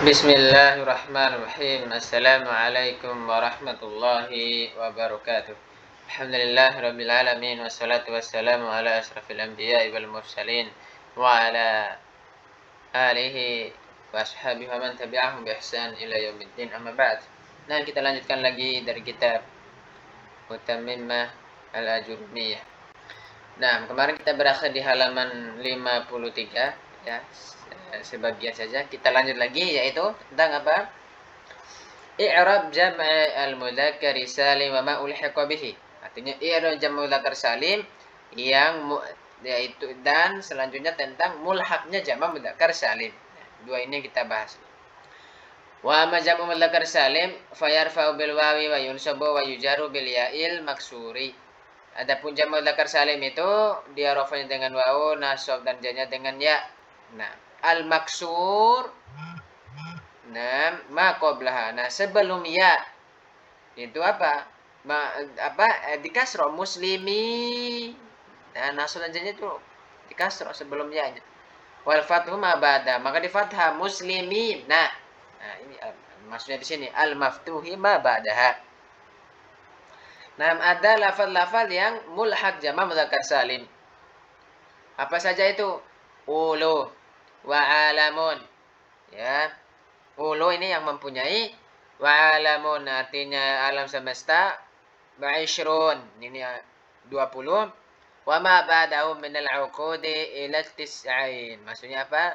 Bismillahirrahmanirrahim. Assalamualaikum warahmatullahi wabarakatuh. Alhamdulillahirabbil alamin wassalatu wassalamu ala asrafil anbiya'i wal mursalin wa ala alihi wa ashabihi wa man tabi'ahum bi ihsan ila yaumiddin. Amma ba'd. Nah, kita lanjutkan lagi dari kitab Mutammimah Al-Ajurumiyah. Nah, kemarin kita berakhir di halaman 53 ya. Sebagian saja. Kita lanjut lagi yaitu tentang apa? I'rab jam'i al-mudzakkar salim wa ma ulhiqa bihi. Artinya i'rab jam'ul mudzakkar salim yang yaitu dan selanjutnya tentang mulhaqnya jamak mudzakkar salim. Nah, dua ini kita bahas. Wa ma jam'u mudzakkar salim fayarfa'u bil wawi wa yunsabu wa yujaru bil ya'il maksuri. Adapun jamak mudzakkar salim itu dia rafa'nya dengan wawu, nasab dan janya dengan ya. Nah, al-maksur ma qablaha. Nah, sebelum ya itu apa? Di kasroh muslimi. Nah, nasab dan janya itu di kasroh sebelum ya. Wal fathu ma ba'da. Maka di fathah muslimin. Nah, ini maksudnya di sini al maftuhi ma ba'daha. Nah, ada lafaz-lafaz yang mulhaq jamak mudzakkar salim. Apa saja itu? Ulu wa alamun. Ya. Ulu ini yang mempunyai, wa alamun artinya alam semesta, wa ishrun ini 20, wa ma ba'dahu min al-uqudi ila tis'ain. Maksudnya apa?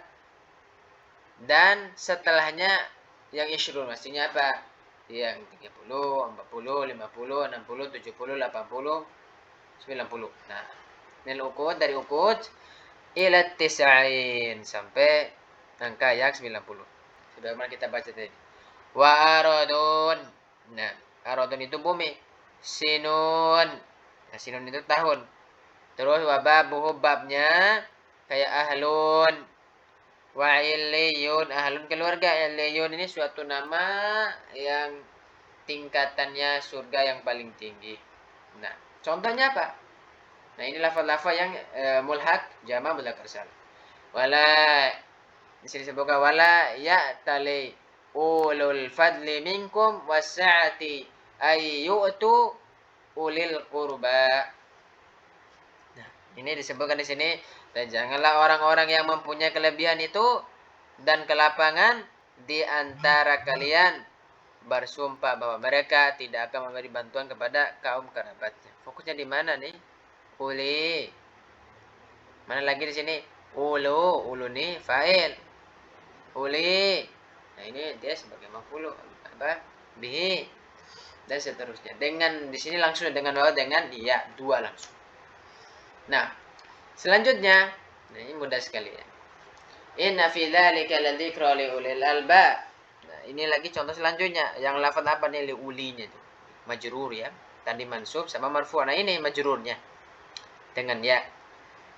Dan setelahnya yang ishrun maksudnya apa? Yang 30, 40, 50, 60, 70, 80, 90. Nah, min uqud dari uqud ila tis'ain sampai angka yang 90. Sebagaimana kita baca tadi. Wa aradun. Nah, aradun itu bumi. Sinun. Nah, sinun itu tahun. Terus wababuhu babnya kayak ahlun. Wa illiyun. Ahlun keluarga. Illiyun ini suatu nama yang tingkatannya surga yang paling tinggi. Nah, contohnya apa? Nah, ini lafaz-lafaz yang mulhaq jamak mudzakkar salim. Wala di sini disebutkan wala ya'tali ulul fadli minkum wasa'ati ay yu'tu ulil qurba. Nah, ini disebutkan di sini, dan janganlah orang-orang yang mempunyai kelebihan itu dan kelapangan di antara kalian bersumpah bahwa mereka tidak akan memberi bantuan kepada kaum kerabatnya. Fokusnya di mana nih? Uli. Mana lagi di sini? Ulu. Ulu nih fa'il. Uli. Nah, ini dia sebagai maf'ul apa? Bihi dan seterusnya. Dengan di sini langsung dengan waw dengan ya, dua langsung. Nah, selanjutnya, nah ini mudah sekali ya. Inna fi dzalika ladzikra li ulil albab. Nah, ini lagi contoh selanjutnya. Yang lafaz apa nih li ulinya itu? Majrur ya. Tadi mansub sama marfu'. Nah, ini majrurnya dengan ya.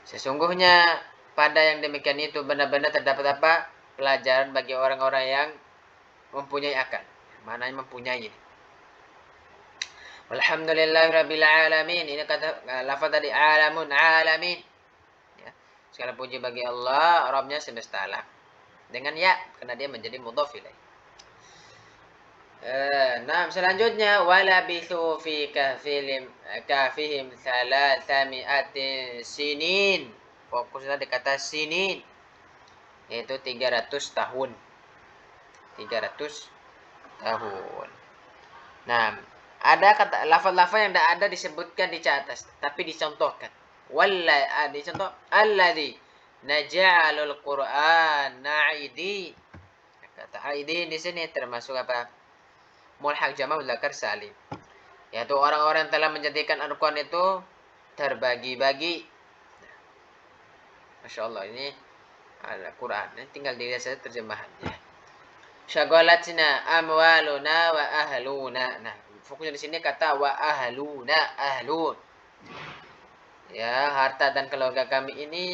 Sesungguhnya pada yang demikian itu benar-benar terdapat apa? Pelajaran bagi orang-orang yang mempunyai akal. Mana yang mempunyai ini? Walhamdulillahirabbil alamin. Ini kata lafaz tadi alamun alamin. Ya. Segala puji bagi Allah, Rabbnya semesta alam. Dengan ya, karena dia menjadi mudhaf ilaih. Nah, selanjutnya wala bithu fi kafihim thalathami'atin sinin. Fokusnya di kata sinin. Yaitu 300 tahun. 300 tahun. Nah, ada kata lafaz-lafaz yang tidak ada disebutkan di atas, tapi dicontohkan. Dicontoh alladzi naj'alul Qur'an na'idi. Kata aidi di sini termasuk apa? Mulhaq jamak mudzakkar salim. Yaitu orang-orang telah menjadikan Al-Qur'an itu terbagi-bagi. Masya Allah, ini Al-Quran. Tinggal dilihat saja terjemahannya. Syagalatina amwaluna wa ahluna. Nah, fokusnya di sini kata wa ahluna, ahlun. Ya, harta dan keluarga kami ini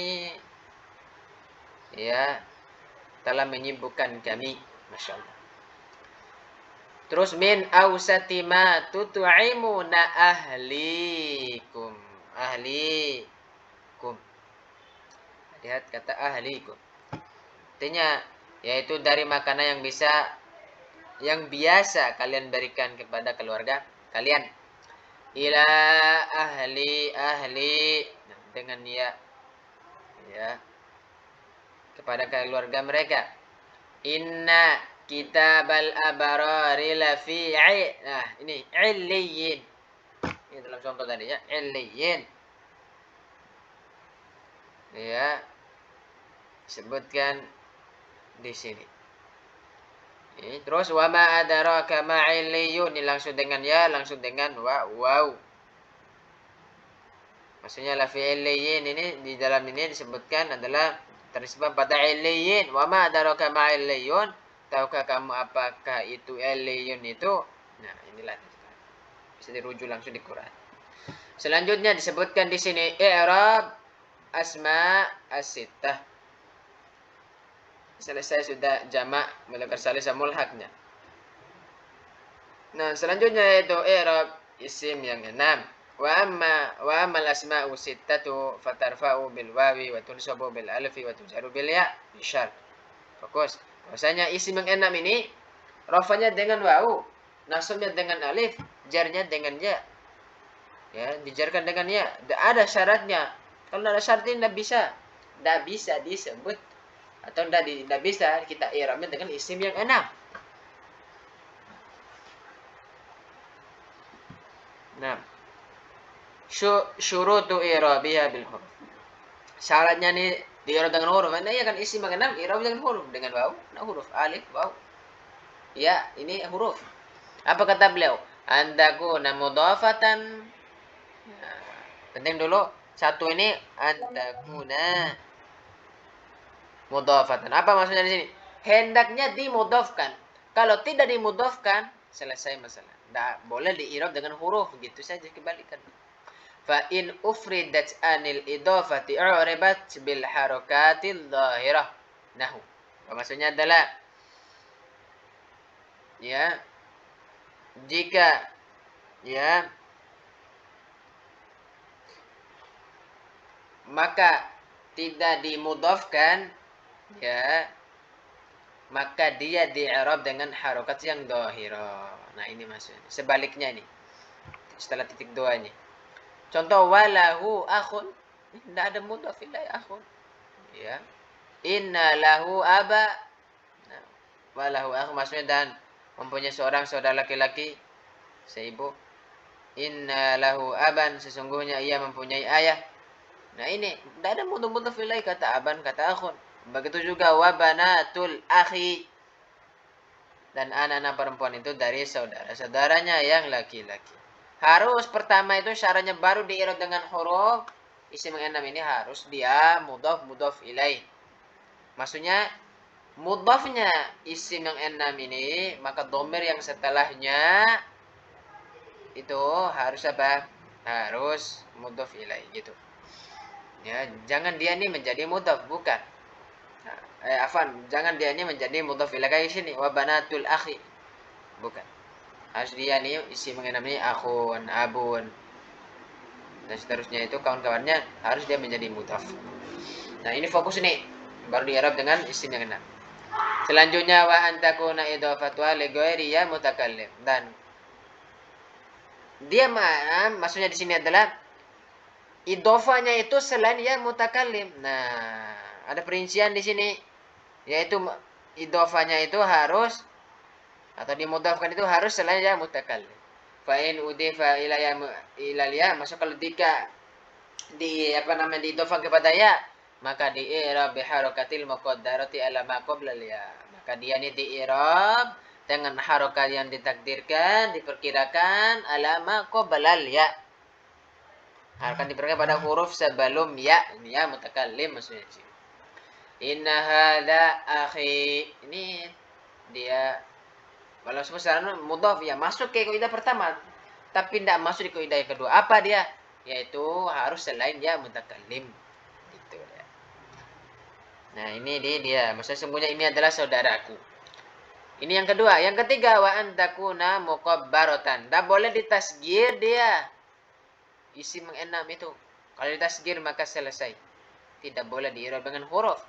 ya telah menyibukkan kami. Masya Allah. Terus min awsati ma tut'imuna ahlikum. Ahlikum. Lihat kata ahlikum. Artinya yaitu dari makanan yang biasa kalian berikan kepada keluarga kalian. Ila ahli nah, dengan ya kepada keluarga mereka. Inna kitabal abarari lafi nah ini illiyin. Ini dalam contoh tadi ya, illiyin. Ya, disebutkan di sini. Ini, terus wa ma adraka ma illiyun, ini langsung dengan langsung dengan wow. Maksudnya lafi illiyin ini di dalam ini disebutkan adalah terisbah pada illiyin. Wa ma adraka ma illiyun, tahukah kamu apakah itu illiyun itu? Nah, inilah bisa dirujuk langsung di Quran. Selanjutnya disebutkan di sini i'rab asma as-sittah. Selesai sudah jamak mudzakkar salim mulhaqnya. Nah, selanjutnya yaitu i'rab isim yang enam. Wa amal asma'u sittatu fatarfa'u bil wawi wa tunsabu bil alfi wa tujaru bil ya bisyar. Fokus. Bahwasanya isim yang enam ini rafanya dengan wawu, nasabnya dengan alif, jarnya dengan ya. Ya, dijarkan dengan ya. Ada syaratnya. Kalau ada syaratnya tidak bisa disebut atau tidak bisa kita i'rabnya dengan isim yang enam. Nah, syurutu i'rabiha bil huruf. Syaratnya nih di-i'rab dengan huruf. Nah, ya kan isim yang enam i'rab dengan huruf, dengan wawu, nah huruf alif, wawu. Ya, ini huruf. Apa kata beliau? Andakuna mudhafatan. Nah, penting dulu satu ini andakuna mudhafatan. Apa maksudnya di sini? Hendaknya dimudhafkan. Kalau tidak dimudhafkan, selesai masalah. Tidak boleh di-i'rab dengan huruf, gitu saja kebalikan. Fa in ufridat anil idhafati u'ribat bil harakatil dhahirah. Nahu. Maksudnya adalah ya jika ya maka tidak dimudhafkan ya maka dia di-i'rab dengan harokat yang dhahirah. Nah, ini maksudnya. Sebaliknya nih. Setelah titik dua ini. Contoh walahu akhun. Tidak ada mudhaf ilaih akhun. Ya. Inna lahu aba. Nah, walahu akhun maksudnya dan mempunyai seorang saudara laki-laki seibu. Inna lahu aban, sesungguhnya ia mempunyai ayah. Nah, ini tidak ada mudhaf ilaih kata aban, kata akhun. Begitu juga wabanatul akhi, dan anak-anak perempuan itu dari saudara-saudaranya yang laki-laki. Harus pertama itu syaratnya baru di-i'rab dengan huruf isim yang enam ini harus dia mudhaf ilaih. Maksudnya mudhafnya isim yang enam ini maka dhamir yang setelahnya itu harus apa? Harus mudhaf ilaih gitu. Ya, jangan dia ini menjadi mudhaf, bukan. Jangan dia ini menjadi mudhaf ilaih kayak sini wa banatul akhi. Bukan. Harus dia nih isi mengenam ini akhun, abun dan seterusnya itu kawan-kawannya harus dia menjadi mudhaf. Nah, ini fokus nih baru di-i'rab dengan isim yang enam. Selanjutnya wa antakuna idhafatu li ghairi ya mutakallim, dan dia maksudnya di sini adalah idhofanya itu selain ya mutakallim. Nah, ada perincian di sini yaitu idhofanya itu harus atau dimudhafkan itu harus selain ya mutakallim. Fa in udifa ila ya masuk kalau jika diidhofkan kepada ya maka di i'rab bi harakatil muqaddarati ala ma qabla ya. Maka dia ini di i'rab dengan harokat yang ditakdirkan, diperkirakan ala ma qabla ya. Harokat diperkirakan pada huruf sebelum ya. Ini ya mutakallim maksudnya di sini. Inna hadza akhi. Ini dia kalau secara mudhaf ya masuk ke kaidah pertama, tapi tidak masuk di kaidah yang kedua. Apa dia? Yaitu harus selain ya mutakallim. Gitu ya. Nah, ini dia. Maksudnya sesungguhnya ini adalah saudaraku. Ini yang kedua. Yang ketiga wa antakuna muqabbaratan. Tak boleh ditasgir dia. Isim yang enam itu. Kalau ditasgir maka selesai. Tidak boleh di-i'rab dengan huruf.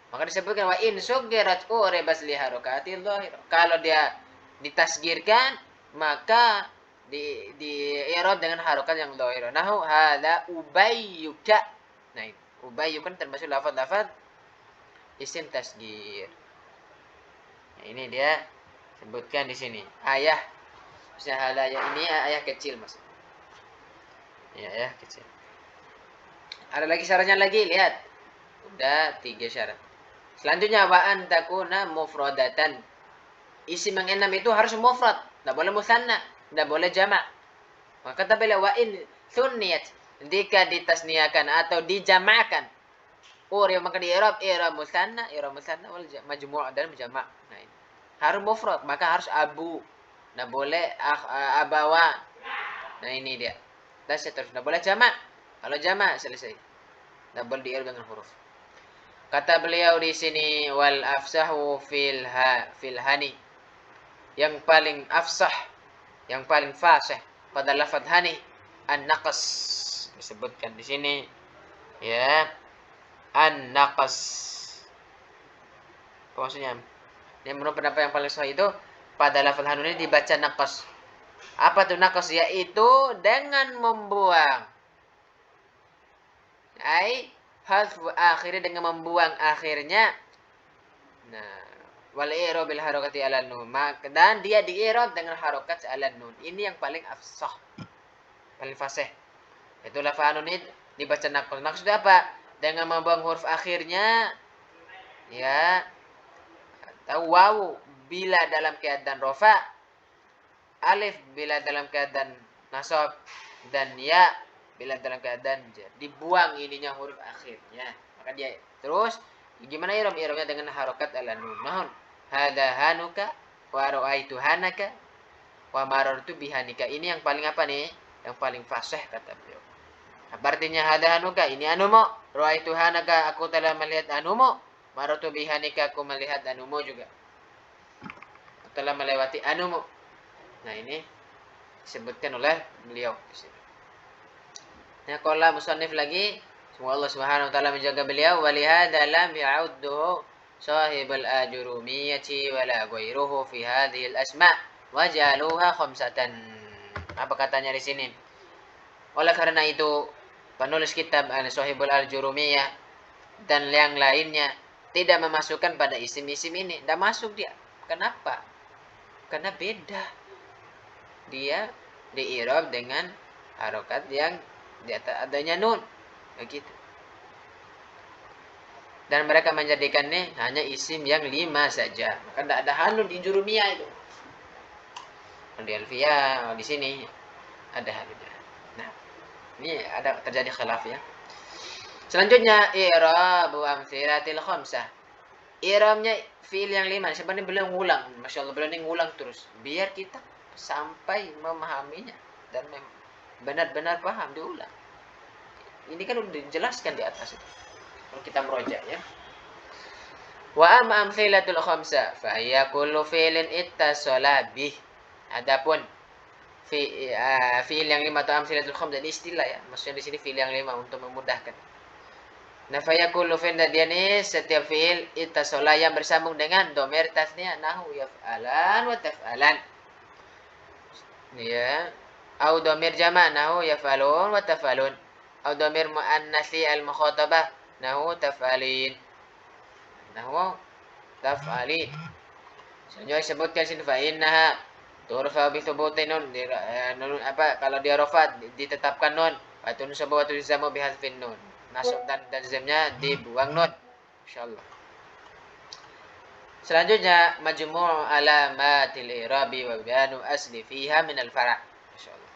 Maka disebutkan wa in sugirat uribas li harokatil dhahir. Kalau dia ditasgirkan, maka di i'rab dengan harokat yang dhahir. Nahu hadza ubayyuka. Nah, ubayyukan termasuk lafaz-lafaz isim tasgir. Nah, ini dia sebutkan di sini. Ayah, misalnya hadza ini ayah kecil maksudnya. Ya, ayah kecil. Ada lagi syaratnya lagi, lihat. Udah 3 syarat. Selanjutnya wa an takuna mufradatan. Isim yang enam itu harus mufrad, tidak boleh musanna, tidak boleh jamak. Maka kata beliau wa in sunniyat, jika ditasniakan atau dijamakan. Maka di i'rab musanna wal majmu' dan jamak. Nah, ini. Harus mufrad, maka harus abu. Tidak boleh abawa. Nah, ini dia. Dan seterusnya. Tidak boleh jamak. Kalau jamak selesai. Tidak boleh di i'rab dengan huruf. Kata beliau di sini wal afsahu fil hani. Yang paling afsah, yang paling fasih pada lafaz hani an-naqas, disebutkan di sini ya, an-naqas. Apa maksudnya? Yang menurut pendapat yang paling sahih itu pada lafaz hani ini dibaca naqas. Apa tuh naqas? Yaitu dengan membuang hadfu akhirnya, dengan membuang akhirnya. Nah, wal i'rab bil harakati ala nun, dan dia di i'rab dengan harokat ala nun. Ini yang paling afsah, paling fasih. Itu lafaz nun ini dibaca naqas. Maksudnya apa? Dengan membuang huruf akhirnya ya, atau wawu bila dalam keadaan rofa, alif bila dalam keadaan nasab, dan ya bila dalam keadaan jar. Dibuang ininya huruf akhirnya. Maka dia terus gimana i'rab? I'rabnya dengan harokat ala nun. Nahun hadza hanuka wa ra'aitu hanaka wa marartu bihanika. Ini yang paling apa nih? Yang paling fasih kata beliau. Apa artinya hadza hanuka? Ini anumu. Ra'aitu hanaka, aku telah melihat anumu. Marartu bihanika, aku melihat anumu juga. Aku telah melewati anumu. Nah, ini disebutkan oleh beliau di sini. Nah, qala musannif lagi, semoga Allah Subhanahu wa taala menjaga beliau, wa lihadza lam ya'uddu sahibul ajurumiyati wala ghairuhu fi hadhihi al-asma' wa ja'aluha khamsatan. Apa katanya di sini? Oleh karena itu, penulis kitab Sahibul Al-Jurumiyah dan yang lainnya tidak memasukkan pada isim-isim ini. Tidak masuk dia. Kenapa? Karena beda. Dia di-i'rab dengan harokat yang di atas adanya nun. Begitu. Dan mereka menjadikannya hanya isim yang 5 saja. Maka tidak ada hanun di Jurumiyah itu. Di Alfiyah, di sini ada hanunnya. Nah, ini ada terjadi khilaf ya. Selanjutnya i'rabu amtsilatil khamsah. I'rabnya fiil yang 5. Sebenarnya beliau ngulang. Masya Allah, beliau ini ngulang terus. Biar kita sampai memahaminya dan benar-benar paham, diulang. Ini kan udah dijelaskan di atas itu. Kalau kita merojak ya. Wa amma amtsilatul khamsah fa hiya kullu fi'lin ittasala bih. Adapun fiil yang 5 atau amtsilatul khamsah ini istilah ya. Maksudnya di sini fiil yang 5 untuk memudahkan. Nah, fa yakulu fi'l dia ini setiap fi'il ittasala yang bersambung dengan dhamir tasniah nahu yaf'alan wa taf'alan. Ya. Au dhamir jama' nahu yaf'alun wa taf'alun. Au dhamir muannatsi al-mukhatabah nahu taf'alin. Nahu taf'alin. Selanjutnya disebutkan sini fa innaha turfa bi thubuti nun. Nun apa? Kalau dia rafa ditetapkan nun. Wa tunsabu wa tuzamu bi hadfin nun. Nasab dan jamnya dibuang nun. Insyaallah. Selanjutnya majmu' alamatil i'rabi wa bayanu asli fiha min al-fara'. Insyaallah.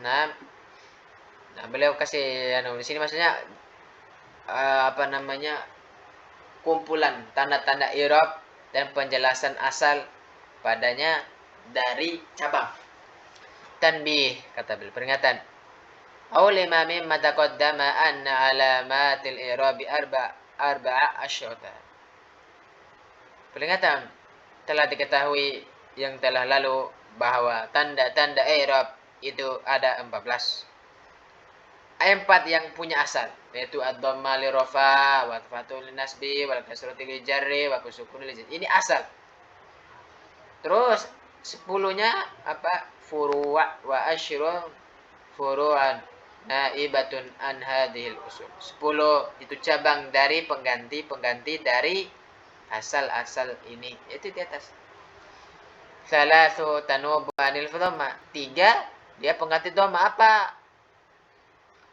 Nah, beliau kasih di sini maksudnya apa namanya? Kumpulan tanda-tanda i'rab dan penjelasan asal padanya dari cabang. Tanbih, kata beliau, peringatan. Aw lima mimma taqaddama anna alamatil i'rabi arba'a asyrata. Peringatan, telah diketahui yang telah lalu bahwa tanda-tanda i'rab itu ada 14. empat yang punya asal, yaitu ad-dhamma li rafa, wa fathul li nasbi, wal kasrati li jarri, wa sukun li ini asal. Terus 10-nya apa? Furu'a wa asyru furu'an naibatun an hadhil usul. 10 itu cabang dari pengganti-pengganti dari asal-asal ini. Itu di atas. Salasu tanubu anil dhamma. 3 dia pengganti dhamma apa?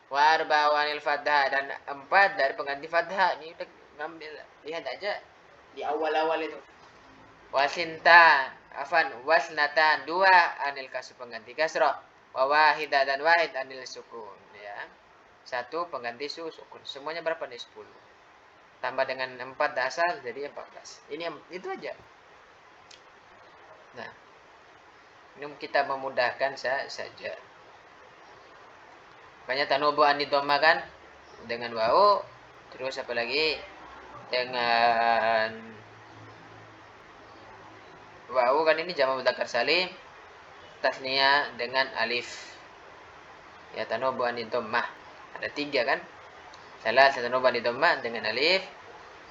Wa arba'u anil fathah dan 4 dari pengganti fathah. Ini udah ngambil, lihat aja di awal-awal itu. Wasintan, wasnatan 2 anil kasr pengganti kasrah. Wa wahidah dan wahid anil sukun, ya. 1 pengganti sukun. Semuanya berapa nih? 10. Tambah dengan 4 dasar jadi 14. Ini itu aja. Nah, ini kita memudahkan saja. Banyak tanubu anidoma kan dengan wau, terus apa lagi dengan wau kan ini jamak mudzakkar salim, tasniah dengan alif. Ya tanubu anidoma ada 3 kan? Salah satu tanubu anidoma dengan alif,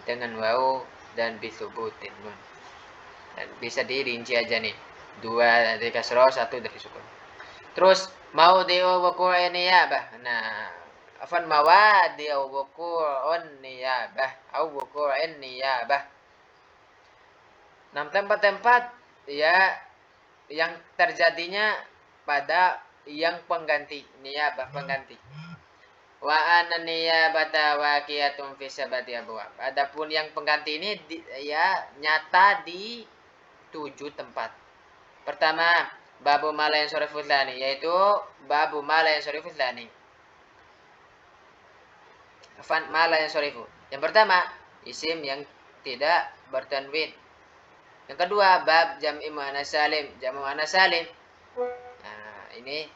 dengan wau dan bisubutin nun. Dan bisa dirinci aja nih. 2 dari kasroh, 1 dari sukun. Terus mau dio wuku'in niyabah. Nah, mawadi'u wuku'un niyabah au wuku'in niyabah. 6 tempat-tempat ya yang terjadinya pada yang pengganti, niyabah pengganti. Wa anna niyabata waqiyatun fi sabati abwab. Adapun yang pengganti ini ya nyata di 7 tempat. Pertama, babu mala yang sorifu tsani, yaitu babu mala yang sorifu tsani. Mala yang sorifu. Yang pertama, isim yang tidak bertanwin. Yang kedua, bab jam'i muannas salim, jamu muannas salim. Nah, ini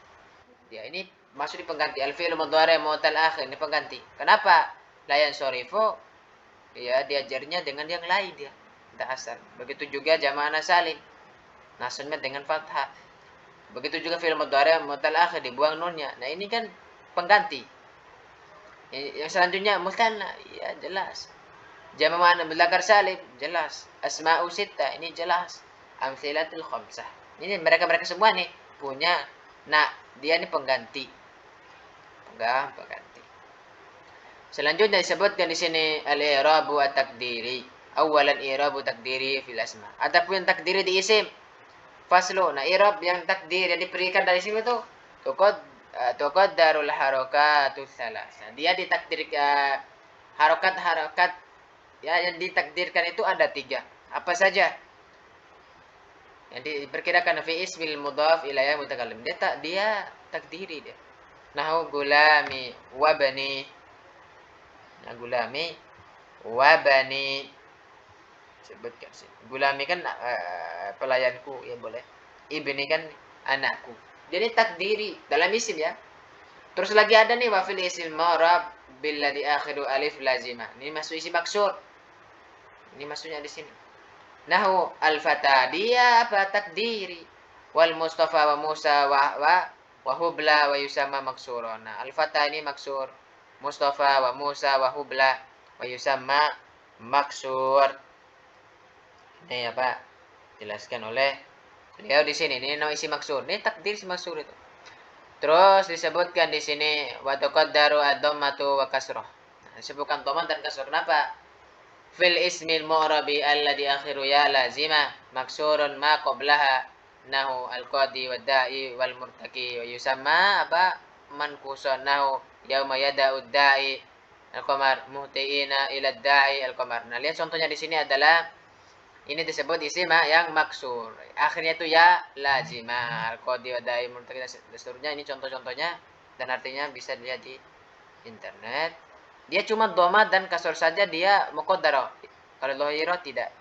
masuk di pengganti. Al-fi'lu mudhari' mu'tal akhir, ini pengganti. Kenapa? La yang sorifu ya diajarnya dengan yang lain dia. Tidak asal. Begitu juga jamu muannas salim. Nasabnya dengan fathah. Begitu juga fi'il mudhari' mu'tal akhir dibuang nunnya. Nah, ini kan pengganti. Yang selanjutnya musanna, ya jelas. Jamak mudzakkar salim, jelas. Asma'u sittah, ini jelas. Amtsilatul khamsah. Ini mereka semua nih punya. Nah, dia ini pengganti. Pengganti. Selanjutnya disebutkan di sini al-i'rabu at-taqdiri. Awalan i'rabu takdiri fil asma. Adapun takdiri di isim faslu. Nah, i'rab yang takdir yang diberikan dari sini itu tuqaddarul harakatus salasah. Dia ditakdir harokat ya yang ditakdirkan itu ada 3. Apa saja? Yang diperkirakan fi ismil mudhaf ilayah mutakallim. Dia takdiri dia. Nahu gulami wa bani. Nah, gulami wa bani. Sebutkan sih. Gulami kan pelayanku, ya boleh. Ibni kan anakku. Jadi takdiri dalam isim ya. Terus lagi ada nih wa fil isim ma'rab billadhi akhiru alif lazimah. Ini masuk isim maksur. Ini maksudnya di sini. Nahu al-fata dia apa takdiri. Wal Mustafa wa Musa wa hubla wa yusamma maksuron. Nah, al-fata ini maksur. Mustafa wa Musa wa hubla wa yusamma maksur. Ini apa? Jelaskan oleh beliau di sini. Ini nama isi maksur. Ini takdir si maksur itu. Terus disebutkan di sini wa taqaddaru ad-dhammatu wa kasrah. Nah, disebutkan dhamma dan kasrah. Kenapa? Fil ismil mu'rabi alladhi akhiru ya lazima maksurun ma qablaha nahu al-qadi wad da'i wal murtaki wa yusamma apa mankusan nahu yauma yada'ud da'i al-qamar muhtiina ila da'i al-qamar. Nah, lihat contohnya di sini adalah ini disebut isim yang maksur. Akhirnya itu ya lazima al-qadi wad da'i murtaki dan seterusnya. Ini contoh-contohnya dan artinya bisa dilihat di internet. Dia cuma dhamma dan kasur saja, dia muqaddarah. Kalau dhahirah tidak.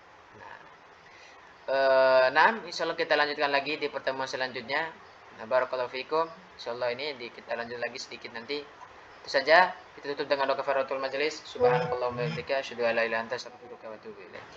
Nah, insyaallah kita lanjutkan lagi di pertemuan selanjutnya. Nah, barakallahu fikum. Insyaallah ini kita lanjut lagi sedikit nanti. Itu saja. Kita tutup dengan doa kafaratul majelis. Subhanakallahumma wa bihamdika asyhadu an la ilaha illa anta astaghfiruka wa atubu ilaik.